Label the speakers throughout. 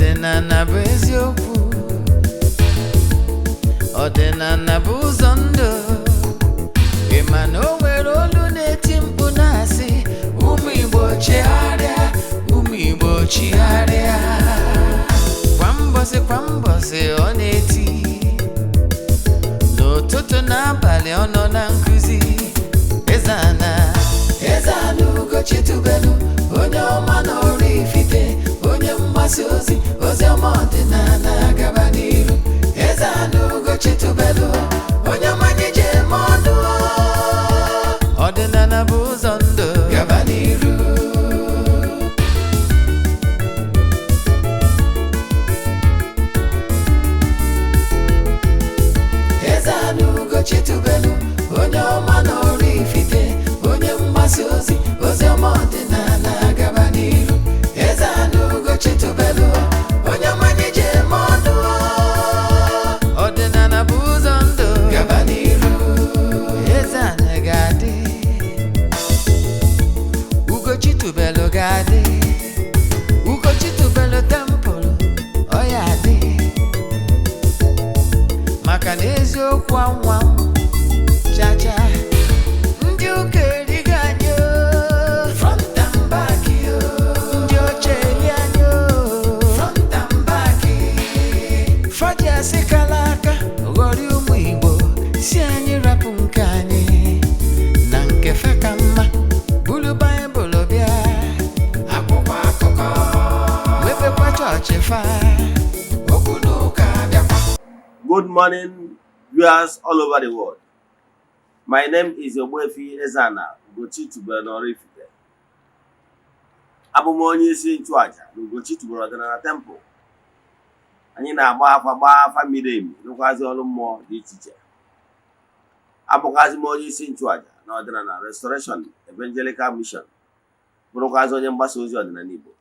Speaker 1: Ọdịnala bụ eziokwu, ọdịnala bụ ụzọ ndụ. Ị ma na o nwere olu na-eti mkpu na-asị ụmụ Igbo chigharịa, ụmụ Igbo chigharịa. Kwa mbọsị ọ na-eti, n'ụtụtụ n'abalị ọ nọ na nkuzi. Eze-Ana, Eze-Ana ugochitubelu, onye ọma na oraifite, onye mgbasa ozi, ozi ọma ọdịnala gaba n'iru. Eze-Ana ugochitubelu, onye ọma nyeje eme ọnụ. Ọdịnala bụ ụzọ ndụ gaba n'iru. Eze-Ana ugochitubelu, onye ọma na oraifite, onye mgbasa ozi, ozi ọma ọdịnala gaba n'iru. Eze-Ana ugochitubelu, onye ọma nyeje eme ọnụ. Ọdịnala bụ ụzọ ndụ gaba n'iru. Eze-Ana ga-adị, ugochitubelu ga-adị, ugochitubelu temple ọ ya adị, maka na eziokwu anwa chacha. Ndị ụka erighị anyị front and back, ndị oche eri anyị front and back. Faji asị kala aka ghọrị ụmụ Igbo, si anyị rapụ nke anyị na nke fe ka mma. Bulu Baịbụl bịa, akwụkwọ akụkọ, wepekwa chọọchị fa, okwu n'ụka bịakwa.
Speaker 2: Good morning, viewers all over the world. My name is Ogbuefi Eze-Ana, ugochitubelu oraifite. Abụ m onye isi nchụaja na ugochitubelu ọdịnala temple. Anyị na-agba afa miri emi, rụkwazi ọrụ mmụọ dị iche iche. Abụkwazi m onye isi nchụaja na ọdịnala Restoration Evangelical Mission, bụrụkwazi onye mgbasa ozi ọdịnala Igbo.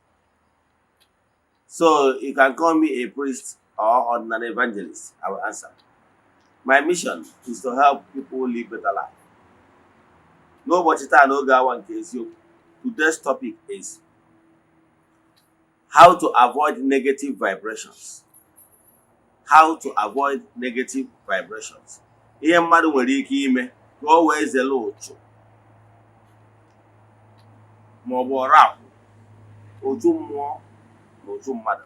Speaker 2: So you can call me a priest or ordinary evangelist. I will answer. My mission is to help people live better life. N'ụbọchị taa n'oge awa nke eziokwu, today's topic is how to avoid negative vibrations. How to avoid negative vibrations. Ihe mmadụ nwere ike ime ka o wee zere ụchụ ma ọ bụ ọrapụ otu mmụọ na otu mmadụ.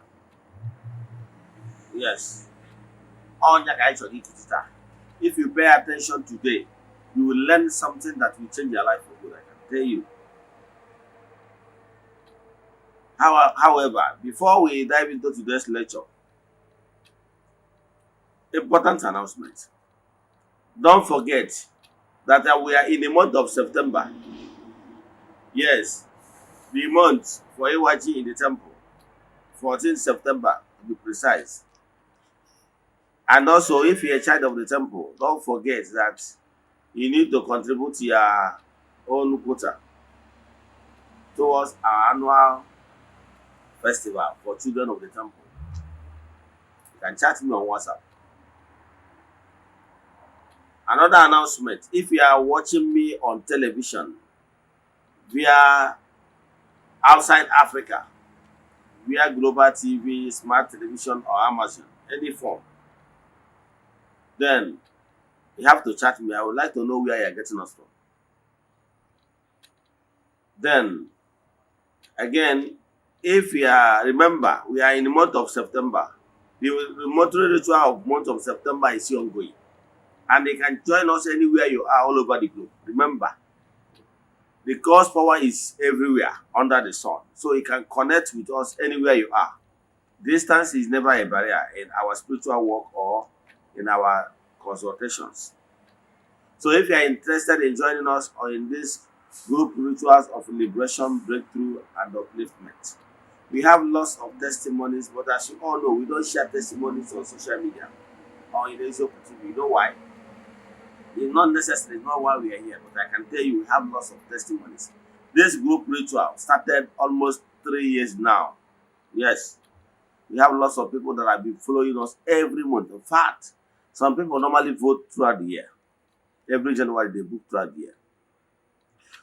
Speaker 2: Yes. Onya ka anyị chọrọ ikiti taa. If you pay attention today, you will learn something that will change your life for good, I can tell you. However, before we dive into today's lecture, important announcement. Don't forget that we are in the month of September. Yes, the month for AYG in the temple, 14th September to be precise. And also, if you're a child of the temple, don't forget that you need to contribute your own quota towards our annual festival for children of the temple. You can chat me on WhatsApp. Another announcement: if you are watching me on television via outside Africa, via Global TV, Smart Television, or Amazon, any form, then you have to chat me. I would like to know where you are getting us from. Then, again, if you are, remember, we are in the month of September. The monthly ritual of month of September is still ongoing. And they can join us anywhere you are all over the globe. Remember, the God's power is everywhere under the sun. So you can connect with us anywhere you are. Distance is never a barrier in our spiritual work or in our consultations. So if you are interested in joining us or in these group rituals of liberation, breakthrough, and upliftment, we have lots of testimonies, but as you all know, we don't share testimonies on social media or in Eze-Ana TV. You know why? It's not necessary, it's not why we are here, but I can tell you we have lots of testimonies. This group ritual started almost 3 years now. Yes, we have lots of people that have been following us every month. In fact, some people normally vote throughout the year. Every January, they book throughout the year.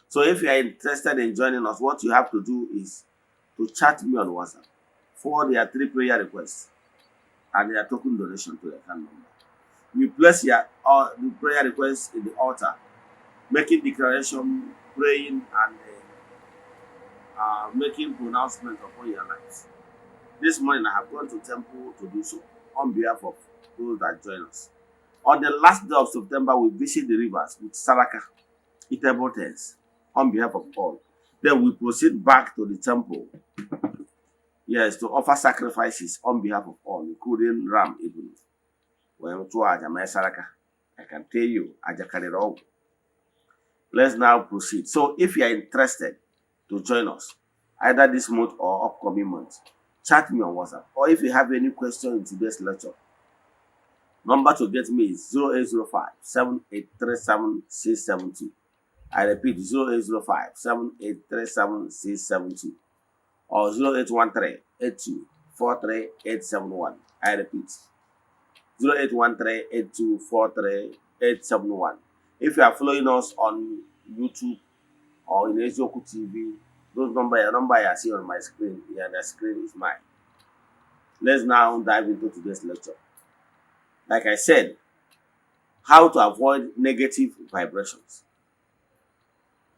Speaker 2: So if you are interested in joining us, what you have to do is to chat me on WhatsApp. for their 3 prayer requests and their token donation to the account number. You place the prayer request in the altar, making declaration, praying, and making pronouncement upon your lives. This morning I have gone to temple to do so on behalf of those that join us. On the last day of September, we visit the rivers with Saraka, eatable things, on behalf of all. Then we proceed back to the temple, yes, to offer sacrifices on behalf of all, including ram even. When to Ajamai Saraka, I can tell you, Ajakariro. Let's now proceed. So if you are interested to join us, either this month or upcoming month, chat me on WhatsApp. Or if you have any question in today's lecture, number to get me is 0805 7837 672. I repeat, 0805 7837 672 or 0813 82 43 871. I repeat, 0813 82 43 871. If you are following us on YouTube or in Ezeoku TV, those number I see on my screen, yeah, the screen is mine. Let's now dive into today's lecture. Like I said, how to avoid negative vibrations.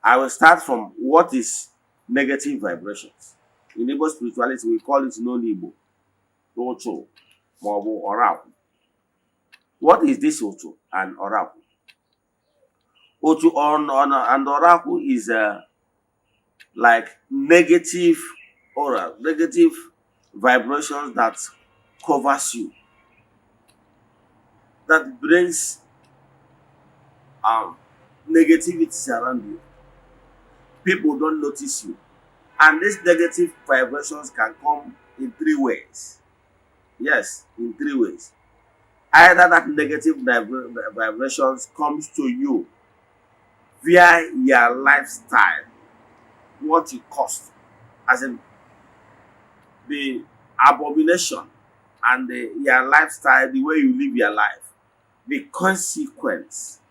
Speaker 2: I will start from what is negative vibrations. In Igbo spirituality, we call it non-Igbo, Ocho, Mobu, Oraku. What is this Ocho and Oraku? Ocho and Oraku is like negative aura, negative vibrations that covers you, that brings negativity around you. People don't notice you. And these negative vibrations can come in 3 ways. Yes, in 3 ways. Either that negative vibrations comes to you via your lifestyle, what you cost, as in the abomination and your lifestyle, the way you live your life, the consequence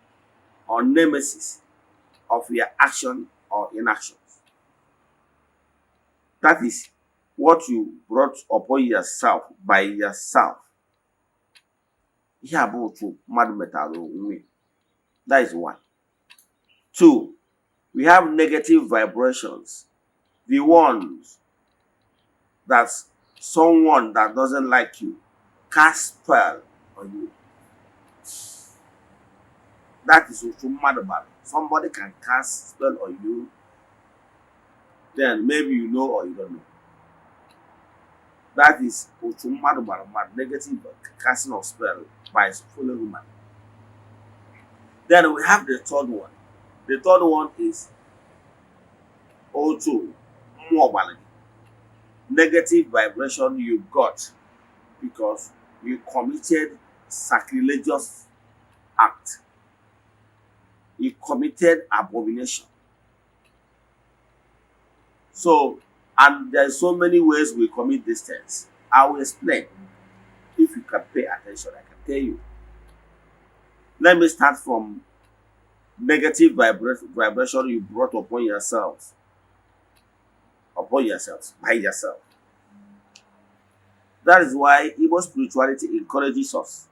Speaker 2: or nemesis of your action or inactions. That is what you brought upon yourself by yourself. That is 1. 2, we have negative vibrations. The ones that someone that doesn't like you cast spell on you. That is what you're mad about. Somebody can cast spell on you, then maybe you know or you don't know. That is what you're mad about, negative casting of spell by a following woman. Then we have the 3rd one. The 3rd one is also more negative vibration you got because you committed sacrilegious act. You committed abomination. So, and there's so many ways we commit these things. I will explain. If you can pay attention, I can tell you. Let me start from negative vibration you brought upon yourselves. Upon yourselves, by yourself. That is why Igbo spirituality encourages us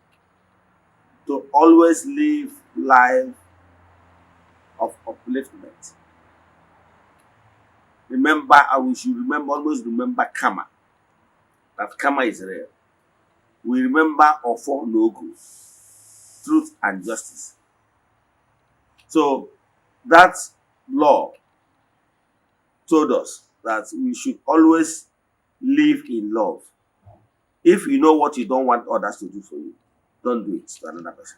Speaker 2: to always live life of upliftment. Remember, we should always remember karma. That karma is real. We remember Ofo Nogu, truth and justice. So that law told us that we should always live in love. If you know what you don't want others to do for you, don't do it to another person.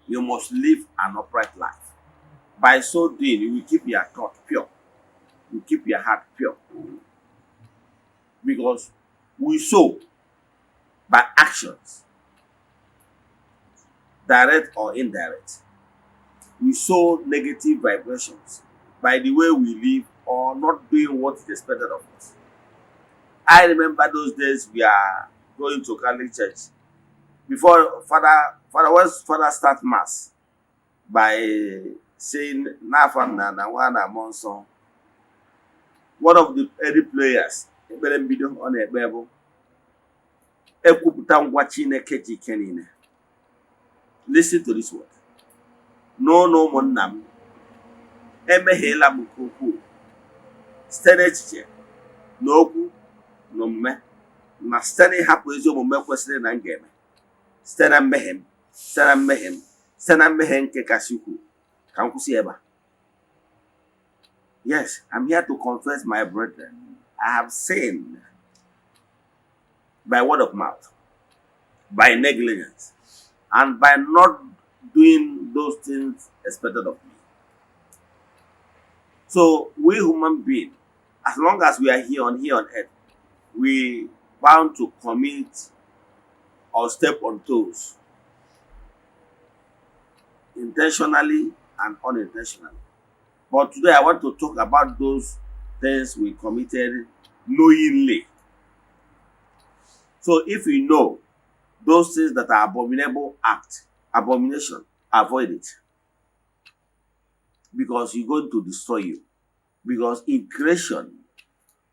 Speaker 2: You must live an upright life. By so doing, you will keep your thought pure. You keep your heart pure. Because we sow by actions, direct or indirect. We sow negative vibrations by the way we live or not doing what is expected of us. I remember those days we are going to Catholic church. Before Father start mass by saying Nafam na Nawana Monson. One of the early players ekpere mbido ọ na-ekpe bụ ekwupụta ngwa Chineke ji ike niile. Listen to this word. N'ụlọ ụmụnna m, emehiela m nke ukwuu site n'echiche na okwu na omume, na site n'ịhapụ ezi omume kwesịrị na m ga-eme, site na mmehie m, site na mmehie nke kasị ukwuu. Ka m kwụsị ebe a. Yes, I'm here to confess, my brethren, I have sinned by word of mouth, by negligence, and by not doing those things expected of me. So we human beings, as long as we are here on earth, we bound to commit or step on toes, intentionally and unintentionally. But today I want to talk about those things we committed knowingly. So if you know those things that are abomination, avoid it. Because it's going to destroy you. Because in creation,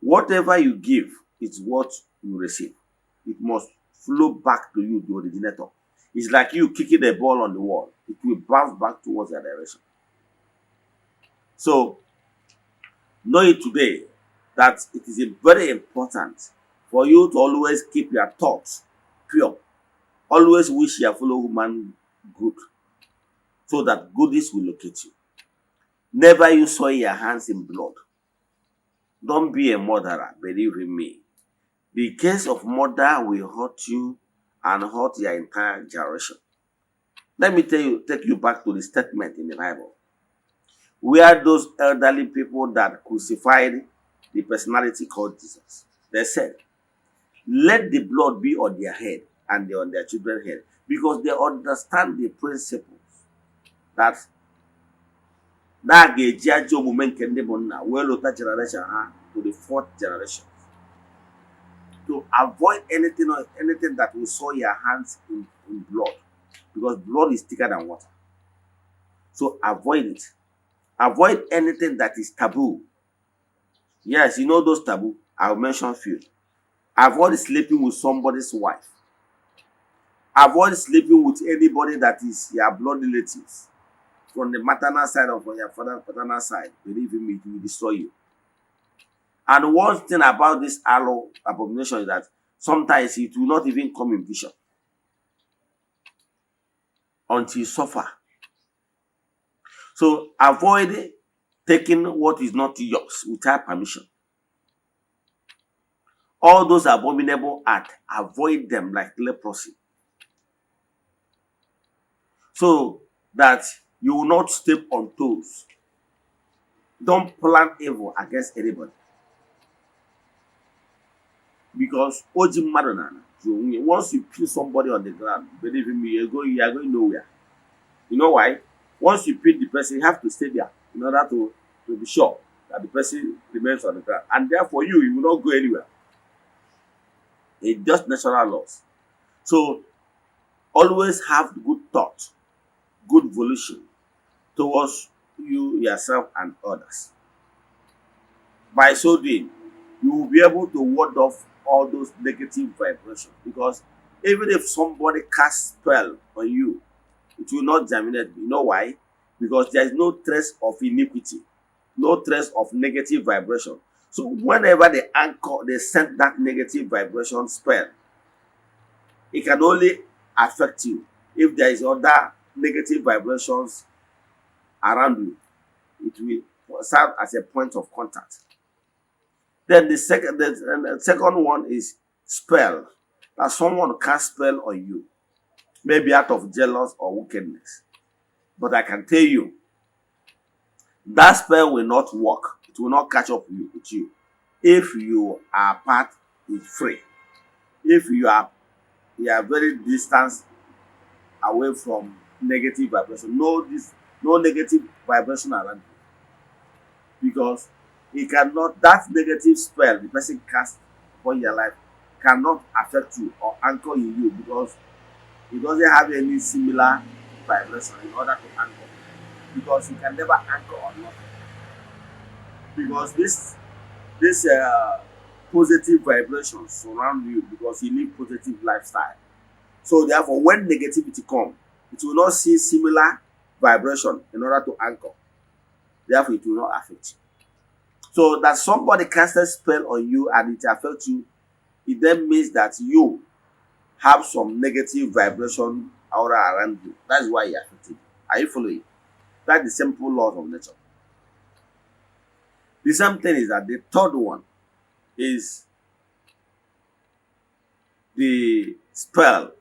Speaker 2: whatever you give is what you receive. It must flow back to you, the originator. It's like you kicking a ball on the wall. It will bounce back towards your direction. So, know it today that it is very important for you to always keep your thoughts pure. Always wish your fellow human good, so that goodness will locate you. Never you soil your hands in blood. Don't be a murderer, believe in me. The case of murder will hurt you and hurt your entire generation. Let me take you back to the statement in the Bible. Where those elderly people that crucified the personality called Jesus, they said, let the blood be on their head and on their children's head, because they understand the principles that generation to the fourth generation. To avoid anything that will soil your hands in blood, because blood is thicker than water. So avoid it. Avoid anything that is taboo. Yes, you know those taboo. I'll mention few. Avoid sleeping with somebody's wife. Avoid sleeping with anybody that is your blood relatives. From the maternal side or from your father's paternal side. Believe in me, it will destroy you. And one thing about this abomination is that sometimes it will not even come in vision until you suffer. So avoid taking what is not yours without permission. All those abominable acts, avoid them like leprosy. So that you will not step on toes. Don't plan evil against anybody. Because once you pin somebody on the ground, believe in me, you are going nowhere. You know why? Once you pin the person, you have to stay there in order to be sure that the person remains on the ground. And therefore you will not go anywhere. It's just natural laws. So always have good thought, good volition towards you, yourself, and others. By so doing, you will be able to ward off all those negative vibrations, because even if somebody casts spell on you, it will not germinate. You know why? Because there is no trace of iniquity, no trace of negative vibration. So whenever they send that negative vibration spell, it can only affect you if there is other negative vibrations around you. It will serve as a point of contact. Then the second one is spell. That someone cast spell on you, maybe out of jealous or wickedness. But I can tell you, that spell will not work. It will not catch up with you if you are part is free. If you are very distant away from negative vibration. No negative vibration around you. Because it cannot, that negative spell the person casts upon your life cannot affect you or anchor in you, because it doesn't have any similar vibration in order to anchor. Because you can never anchor on nothing. Because this positive vibrations surround you because you live positive lifestyle. So therefore, when negativity comes, it will not see similar vibration in order to anchor. Therefore, it will not affect you. So that somebody casts a spell on you and it affects you, it then means that you have some negative vibration aura around you. That's why you're affected. Are you following? That's the simple laws of nature. The same thing is that the third one is the spell,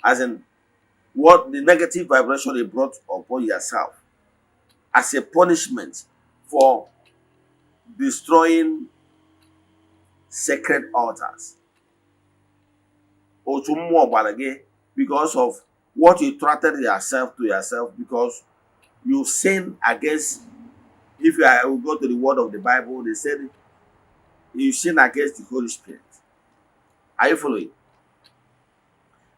Speaker 2: as in what the negative vibration you brought upon yourself as a punishment for destroying sacred altars. Or to more about again, because of what you trusted yourself to yourself, because you sin against. If you will go to the word of the Bible, they said you sin against the Holy Spirit. Are you following?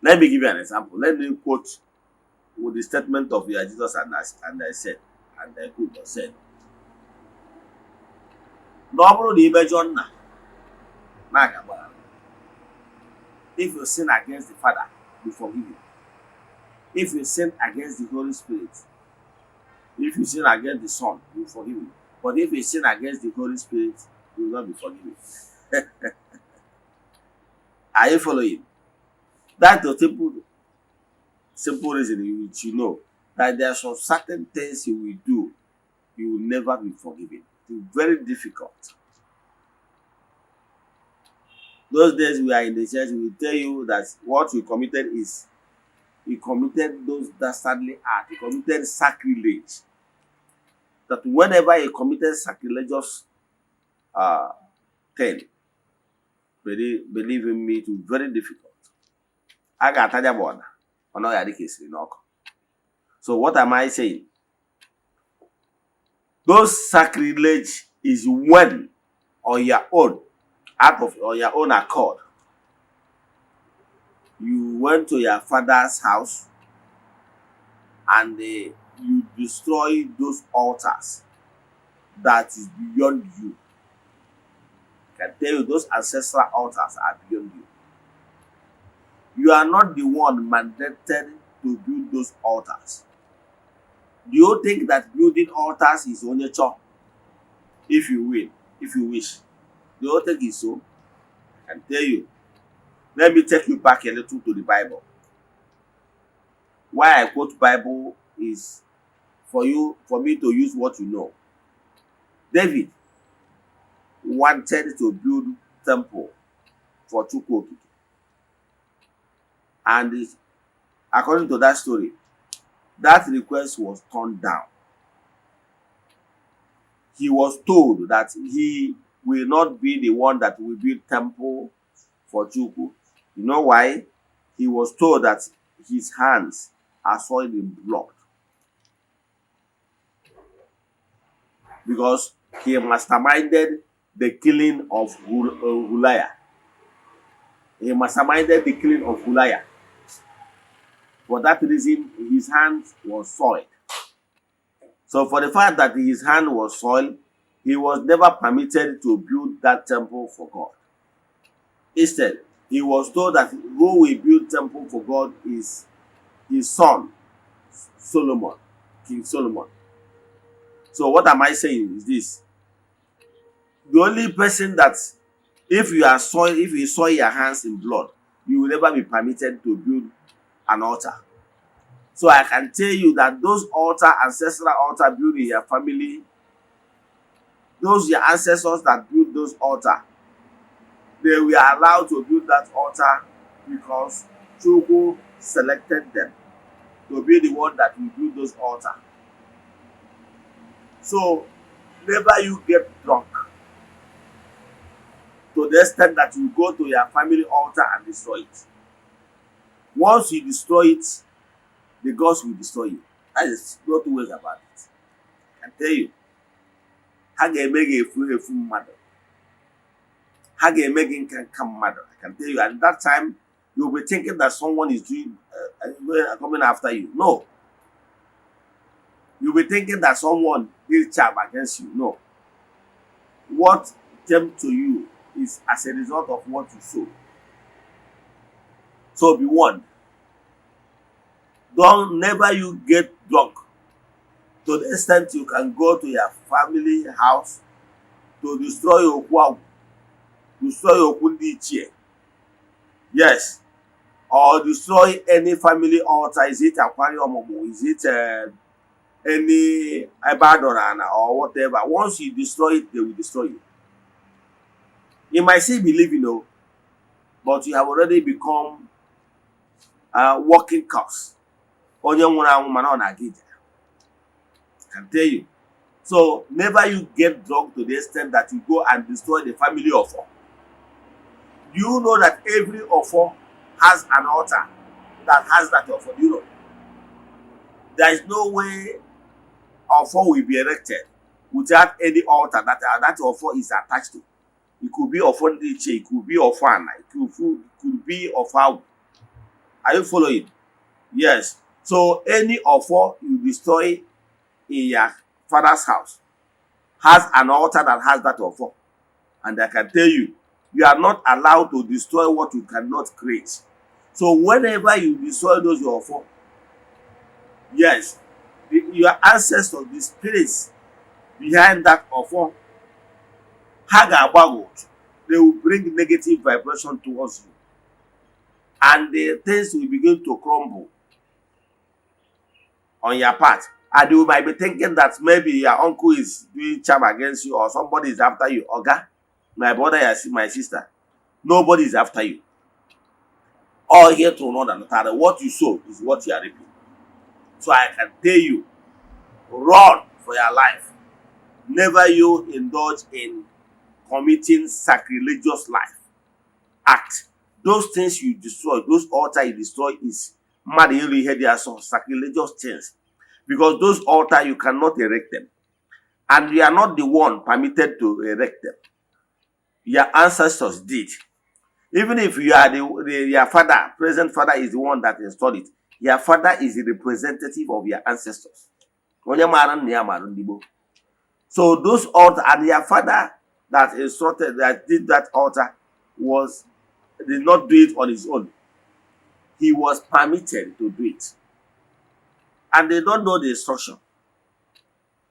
Speaker 2: Let me give you an example. Let me quote with the statement of Jesus and I said, and I could have said, "No, the image on if you sin against the Father, you forgive him. If you sin against the Holy Spirit, if you sin against the Son, you forgive him. But if you sin against the Holy Spirit, you will not be forgiven." Are you following? That's the simple reason which you know that there are some certain things you will do, you will never be forgiven. It's very difficult. Those days we are in the church, we will tell you that what you committed is you committed those dastardly acts, you committed sacrilege. That whenever you committed sacrilegious thing, believe in me, it will be very difficult. I got border. So what am I saying? Those sacrilege is when on your own, on your own accord, you went to your father's house and you destroy those altars that is beyond you. I can tell you those ancestral altars are beyond you. You are not the one mandated to build those altars. Do you think that building altars is on your job? If you will, if you wish. Do you think it's so? I can tell you. Let me take you back a little to the Bible. Why I quote Bible is for me to use what you know. David wanted to build temple for Chukwu. And according to that story, that request was turned down. He was told that he will not be the one that will build temple for Chukwu. You know why? He was told that his hands are soiled in blood. Because he masterminded the killing of Goliath. He masterminded the killing of Goliath. For that reason, his hand was soiled. So for the fact that his hand was soiled, he was never permitted to build that temple for God. Instead, he was told that who will build temple for God is his son, Solomon, King Solomon. So what am I saying is this. The only person that if you soil your hands in blood, you will never be permitted to build an altar. So I can tell you that those ancestral altar built in your family, those your ancestors that built those altar, they were allowed to build that altar because Chukwu selected them to be the one that will build those altar. So never you get drunk to the extent that you go to your family altar and destroy it. Once you destroy it, the gods will destroy you. That is no two ways about it. I can tell you. How can make a fool mother? How can make it come mother? I can tell you. At that time, you'll be thinking that someone is doing coming after you. No. You'll be thinking that someone is charged against you. No. What came to you is as a result of what you sow. So be warned. Don't never you get drunk to the extent you can go to your family house to destroy your okwu, destroy your okwu ndị ichie. Yes, or destroy any family altar. Is it aquarium or is it any Eze-Ana or whatever? Once you destroy it, they will destroy you. You might still be living, but you have already become a walking corpse. Onye nwụrụ anwụ mana ọ na-aga ije. I can tell you. So never you get drunk to the extent that you go and destroy the family of all. Do you know that every offer has an altar that has that offer? Do you know? There is no way offer will be erected without any altar that offer is attached to. It could be offer Ndiche, it could be offer Ana, it could be offer. Are you following? Yes. So any offer you destroy in your father's house has an altar that has that offer. And I can tell you, you are not allowed to destroy what you cannot create. So whenever you destroy those your offer, yes, your ancestors, the spirits behind that offer, they will bring negative vibration towards you. And the things will begin to crumble on your part. And you might be thinking that maybe your uncle is doing charm against you or somebody is after you. Oga, my brother, my sister, nobody is after you. All here to know that what you sow is what you are reaping. So I can tell you, run for your life. Never you indulge in committing sacrilegious life act. Those things you destroy, those altars you destroy is mad. You hear there are some sacrilegious things. Because those altars, you cannot erect them. And you are not the one permitted to erect them. Your ancestors did. Even if you are your father, present father is the one that installed it. Your father is the representative of your ancestors. So those altars, and your father that instructed, that did that altar, did not do it on his own. He was permitted to do it. And they don't know the instruction.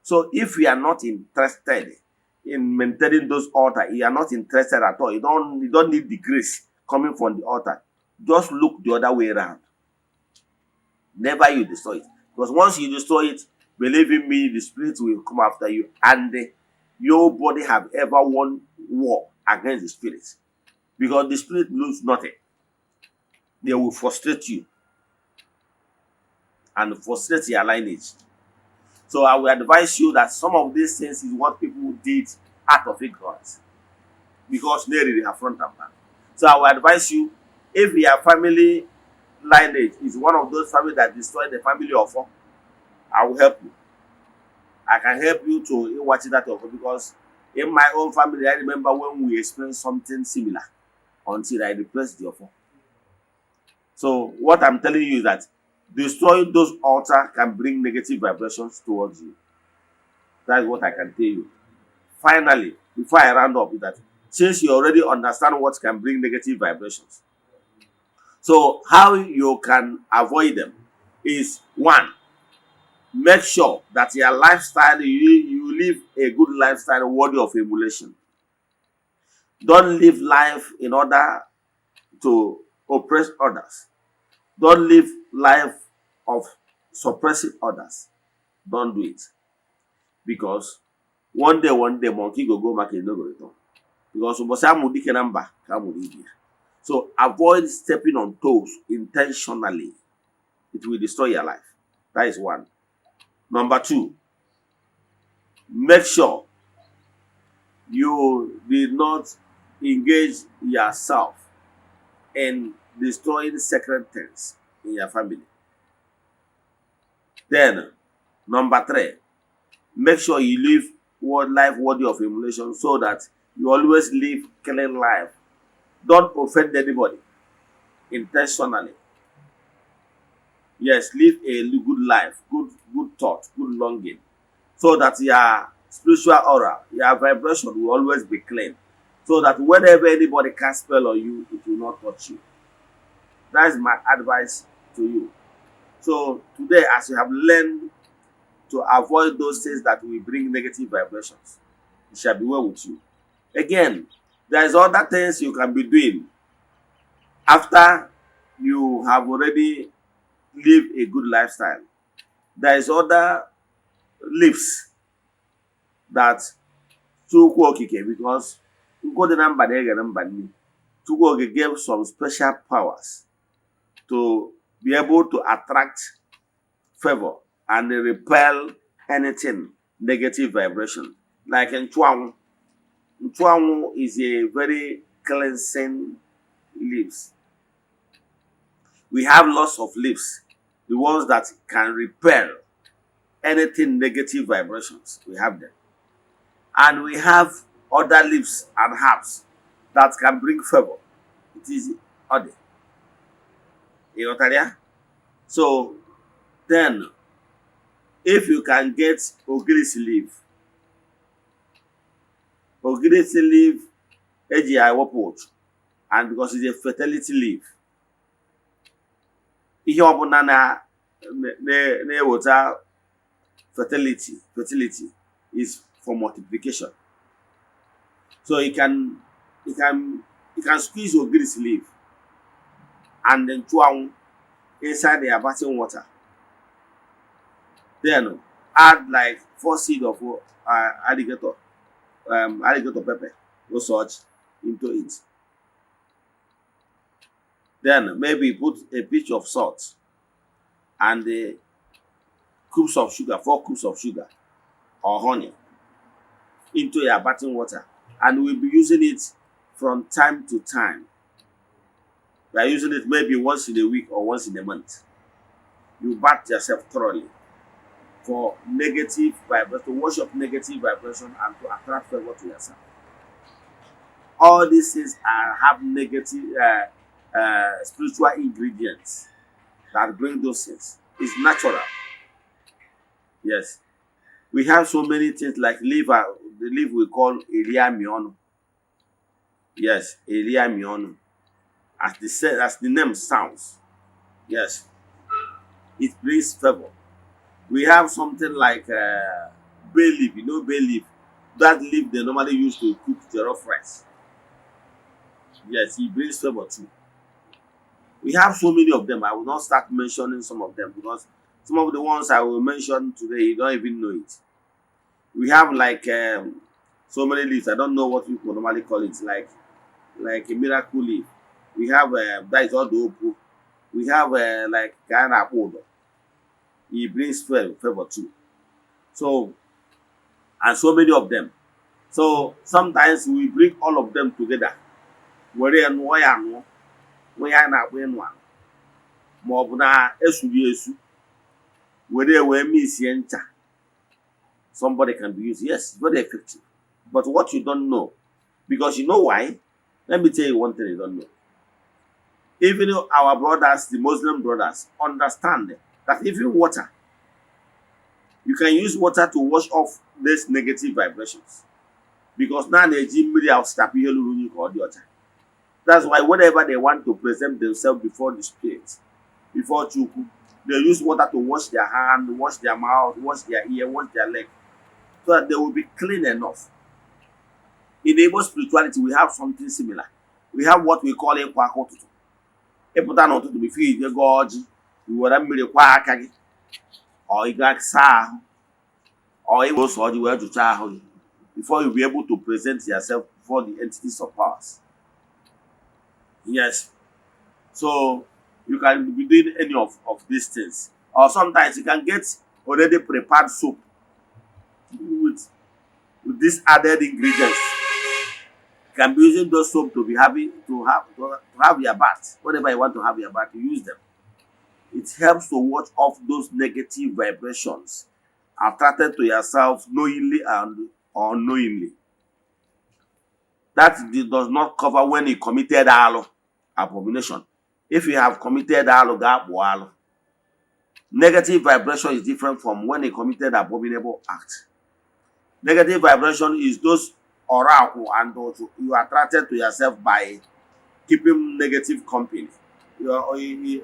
Speaker 2: So if you are not interested in maintaining those altars, you are not interested at all, you don't need the grace coming from the altar. Just look the other way around. Never you destroy it. Because once you destroy it, believe in me, the spirit will come after you. And nobody have ever won war against the spirit. Because the spirit lose nothing. They will frustrate you. And frustrate your lineage. So I will advise you that some of these things is what people did out of ignorance. Because they really have front and back. So I will advise you, if your family lineage is one of those families that destroy the family offer, I will help you. I can help you to watch that offer, because in my own family, I remember when we experienced something similar until I replaced the offer. So what I'm telling you is that destroying those altars can bring negative vibrations towards you. That is what I can tell you. Finally, before I round up, is that since you already understand what can bring negative vibrations, so how you can avoid them is, one, make sure that your lifestyle, you live a good lifestyle worthy of emulation. Don't live life in order to oppress others. Don't live life of suppressing others. Don't do it. Because one day, monkey go market, no go return. Because so avoid stepping on toes intentionally. It will destroy your life. That is one. Number two, make sure you did not engage yourself in destroying sacred things in your family. Then, number three, make sure you live life worthy of emulation, so that you always live clean life. Don't offend anybody intentionally. Yes, live a good life, good thought, good longing, so that your spiritual aura, your vibration will always be clean. so that whenever anybody casts spell on you, it will not touch you. That is my advice to you. So today, as you have learned to avoid those things that will bring negative vibrations, it shall be well with you. Again, there is other things you can be doing after you have already lived a good lifestyle. There is other leaves that Chukwu Okike, because Chukwu Okike gave some special powers to be able to attract favor and repel anything negative vibration. Like in Nchwangu. Nchwangu is a very cleansing leaves. We have lots of leaves, the ones that can repel anything negative vibrations. We have them. And we have other leaves and herbs that can bring favor. It is other. So then, if you can get ogirisi leaf, AGI wapot, and because it's a fertility leaf, ihe ọbụla na-eweta fertility is for multiplication. So you can squeeze your ogirisi leaf and then chew inside the bathing water. Then add like 4 seeds of alligator pepper or such into it. Then maybe put a pinch of salt and 4 cubes of sugar or honey into your bathing water, and we'll be using it from time to time. We are using it maybe once in a week or once in a month. You bath yourself thoroughly for negative vibration, to wash up negative vibration and to attract favor to yourself. All these things have negative spiritual ingredients that bring those things. It's natural. Yes. We have so many things like liver, the leaf we call Elia Miono. Yes, Elia Miono. As the name sounds. Yes. It brings favor. We have something like bay leaf. You know bay leaf? That leaf they normally use to cook jollof rice. Yes, it brings favor too. We have so many of them. I will not start mentioning some of them because some of the ones I will mention today, you don't even know it. We have like so many leaves. I don't know what people normally call it. Like a miracle leaf. We have that is all the opu. We have like Ghana Odo. He brings favor too. So, and so many of them. So sometimes we bring all of them together. Where and why and we are not win one. Mobuna esu. Where we miss yenta. Somebody can be used. Yes, very effective. But what you don't know, because you know why? Let me tell you one thing you don't know. Even our brothers, the Muslim brothers, understand that even water, you can use water to wash off these negative vibrations. Because now they that's why whenever they want to present themselves before the spirit, before Chukwu, they use water to wash their hand, wash their mouth, wash their ear, wash their leg, so that they will be clean enough. In Igbo spirituality, we have something similar. We have what we call a kwakotutu. Eputa no to be feed the gorge, you would have made a kwakagi, or a gag sa, or a was or the word to child, before you'll be able to present yourself before the entities of powers. Yes. So you can be doing any of these things. Or sometimes you can get already prepared soup with these added ingredients. You can be using those soap to be happy to have your bath. Whenever you want to have your bath, you use them. It helps to watch off those negative vibrations attracted to yourself knowingly and unknowingly. That does not cover when you committed abomination. If you have committed negative vibration is different from when you committed abominable act. Negative vibration is those oracle, and also you are attracted to yourself by keeping negative company. He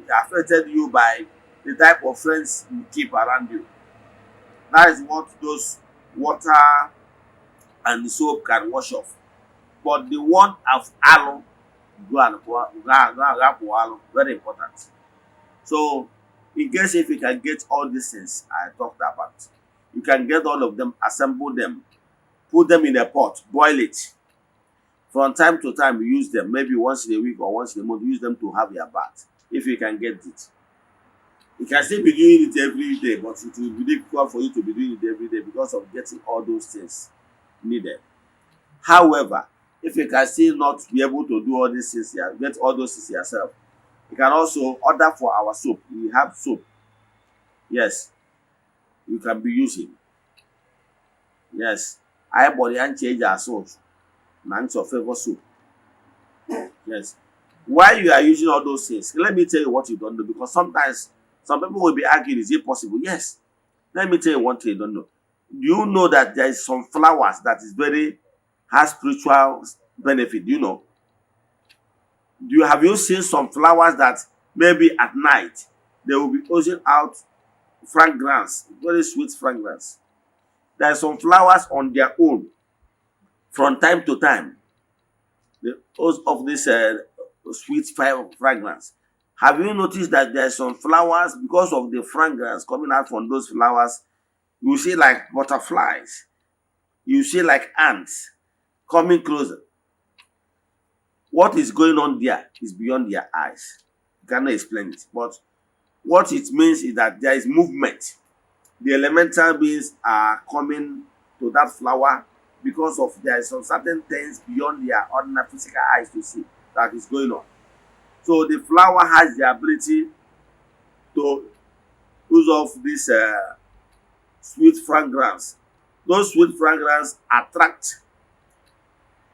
Speaker 2: affected you by the type of friends you keep around you. That is what those water and soap can wash off. But the one of aloe, very important. So, in case if you can get all these things I talked about, you can get all of them, assemble them, put them in a pot, boil it. From time to time, you use them, maybe once in a week or once in a month, use them to have your bath, if you can get it. You can still be doing it every day, but it will be difficult for you to be doing it every day because of getting all those things needed. However, if you can still not be able to do all these things here, get all those things yourself, you can also order for our soap. We have soap. Yes, you can be using. Yes, I body and change our soap. Man's your favorite soap. Yes. Why you are using all those things? Let me tell you what you don't know, because sometimes some people will be arguing, is it possible? Yes. Let me tell you one thing you don't know. Do you know that there is some flowers that is very has spiritual benefit? Do you know? Have you seen some flowers that maybe at night they will be oozing out fragrance, very sweet fragrance? There are some flowers on their own from time to time. They oozes of this sweet fragrance. Have you noticed that there are some flowers, because of the fragrance coming out from those flowers, you see like butterflies, you see like ants coming closer. What is going on there is beyond their eyes. You cannot explain it. But what it means is that there is movement. The elemental beings are coming to that flower because of there is some certain things beyond their ordinary physical eyes to see that is going on. So the flower has the ability to use off this sweet fragrance. Those sweet fragrance attract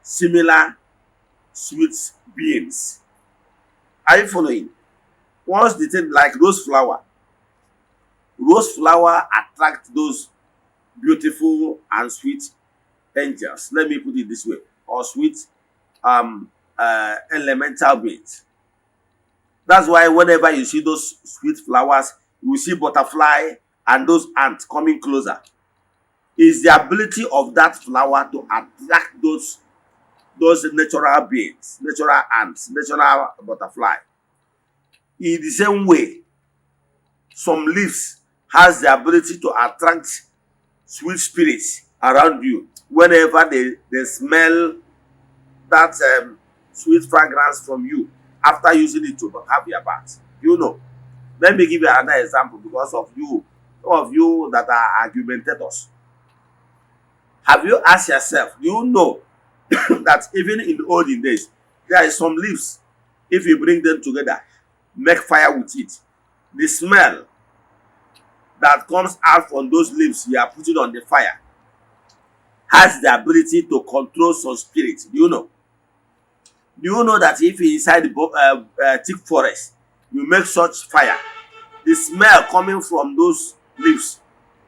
Speaker 2: similar sweet beings. Are you following? Once the thing like rose flower attract those beautiful and sweet angels. Let me put it this way, or sweet elemental beings. That's why whenever you see those sweet flowers, you will see butterfly and those ants coming closer. It's the ability of that flower to attract those natural beings, natural ants, natural butterfly. In the same way, some leaves has the ability to attract sweet spirits around you whenever they smell that sweet fragrance from you after using it to have your bath. You know. Let me give you another example because of you, some of you that are argumentators. Have you asked yourself, do you know that even in the olden days, there is some leaves, if you bring them together, make fire with it, the smell that comes out from those leaves you are putting on the fire has the ability to control some spirits. Do you know? Do you know that if inside the thick forest, you make such fire, the smell coming from those leaves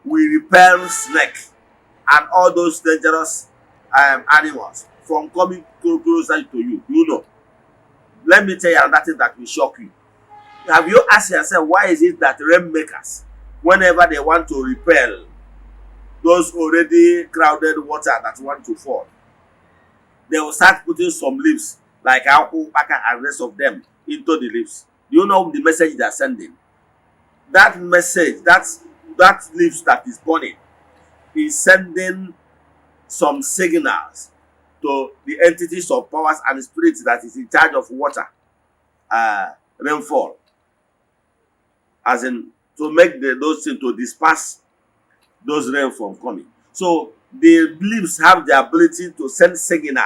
Speaker 2: will repel snake and all those dangerous animals from coming closer to you? Do you know? Let me tell you another thing that will shock you. Have you asked yourself, why is it that rainmakers, whenever they want to repel those already crowded water that want to fall, they will start putting some leaves like apple, baka, and rest of them into the leaves? Do you know the message they are sending? That message, that leaves that is burning, is sending some signals to the entities of powers and spirits that is in charge of water, rainfall, as in to make those things to disperse those rain from coming. So the leaves have the ability to send signal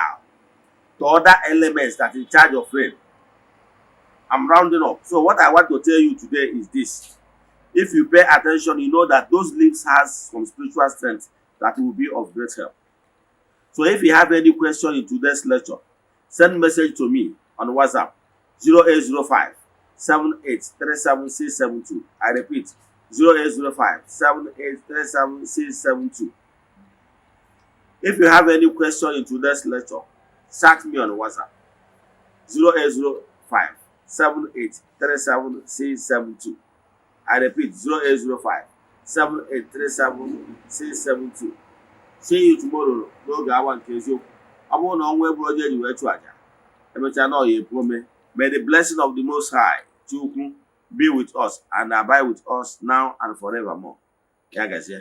Speaker 2: to other elements that are in charge of rain. I'm rounding up. So what I want to tell you today is this. If you pay attention, you know that those leaves has some spiritual strength that will be of great help. So if you have any question in today's lecture, send message to me on WhatsApp 0805 7837672. I repeat, 0805 7837672. If you have any question in today's lecture, chat me on WhatsApp 0805 7837 I repeat 0805 7837 See you tomorrow n'oge awa nke eziokwu. Ọ bụrụ na ọnwa egburu onye ji wee chụ aja, emechaa na ọ ya epu ome. May the blessing of the Most High Chukwu be with us and abide with us now and forevermore. Ya gazie.